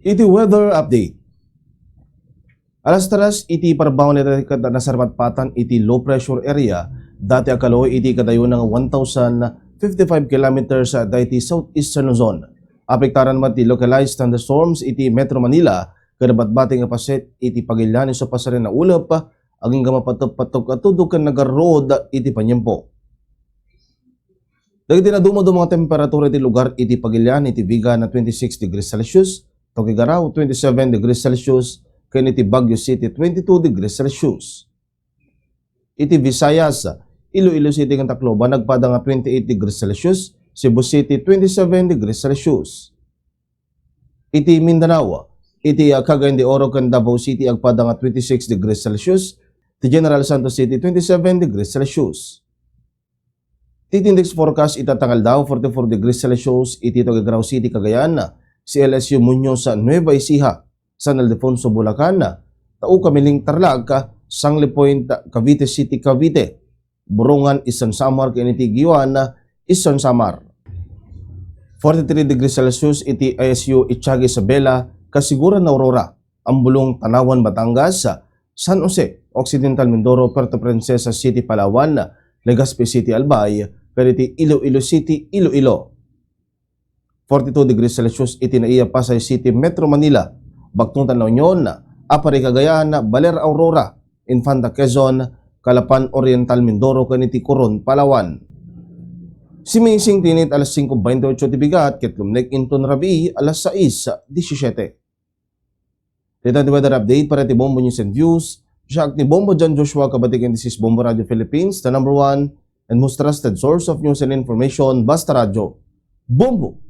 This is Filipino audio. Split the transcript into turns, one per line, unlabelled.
Iti weather update. Alas-taras iti parbaw na nasarpatpatan iti low pressure area dati akaloy iti kadayo ng 1,055 kilometers sa daiti southeastern Luzon. Apektaran mat ti localized thunderstorms iti Metro Manila kadabat-bating apaset iti pagilyanin sa pasarin na ulap aging gamapatok-patok at tudukan nagarod iti panyempo. Dagiti na dumado mga temperatura iti lugar iti pagilyan iti Viga na 26 degrees Celsius, Tokigaraw 27 degrees Celsius, kaniti Baguio City 22 degrees Celsius. Iti Visayas, Iloilo City ng Tacloban nagpada nga 28 degrees Celsius, Cebu City 27 degrees Celsius. Iti Mindanao, iti Cagayan de Oro kan Davao City agpada nga 26 degrees Celsius, iti General Santos City 27 degrees Celsius. Iti index forecast itatangal daw 44 degrees Celsius iti Tugigaraw City Cagayan, CLSU Muñoz sa Nueva Ecija, San Ildefonso Bulacan, Tau Kamiling Tarlac, Sangli Point Cavite City Cavite, Burungan Eastern Samar kaniti Giwan, Eastern Samar. 43 degrees Celsius iti ISU Ittiaga Isabela, Kasiguran na Aurora, Ambulong Tanawan Batangas, San Jose, Occidental Mindoro, Puerto Princesa City Palawan, Legazpi City Albay, kaniti Iloilo City Iloilo. 42 degrees Celsius iti naiya Pasay City Metro Manila, Bagtong Tanaw Union, Apari Cagayan, Baler Aurora, Infanta Quezon, Calapan Oriental Mindoro kaniti Coron Palawan. Simising tinit alas 5:28 tibigat ketlumnek inton rabi alas 6:17. Dito di weather update para ti Bombo News and Views. Siya ni Bombo John Joshua kabatikan this is Bombo Radio Philippines, the #1 and most trusted source of news and information, Basta Radio. Bombo!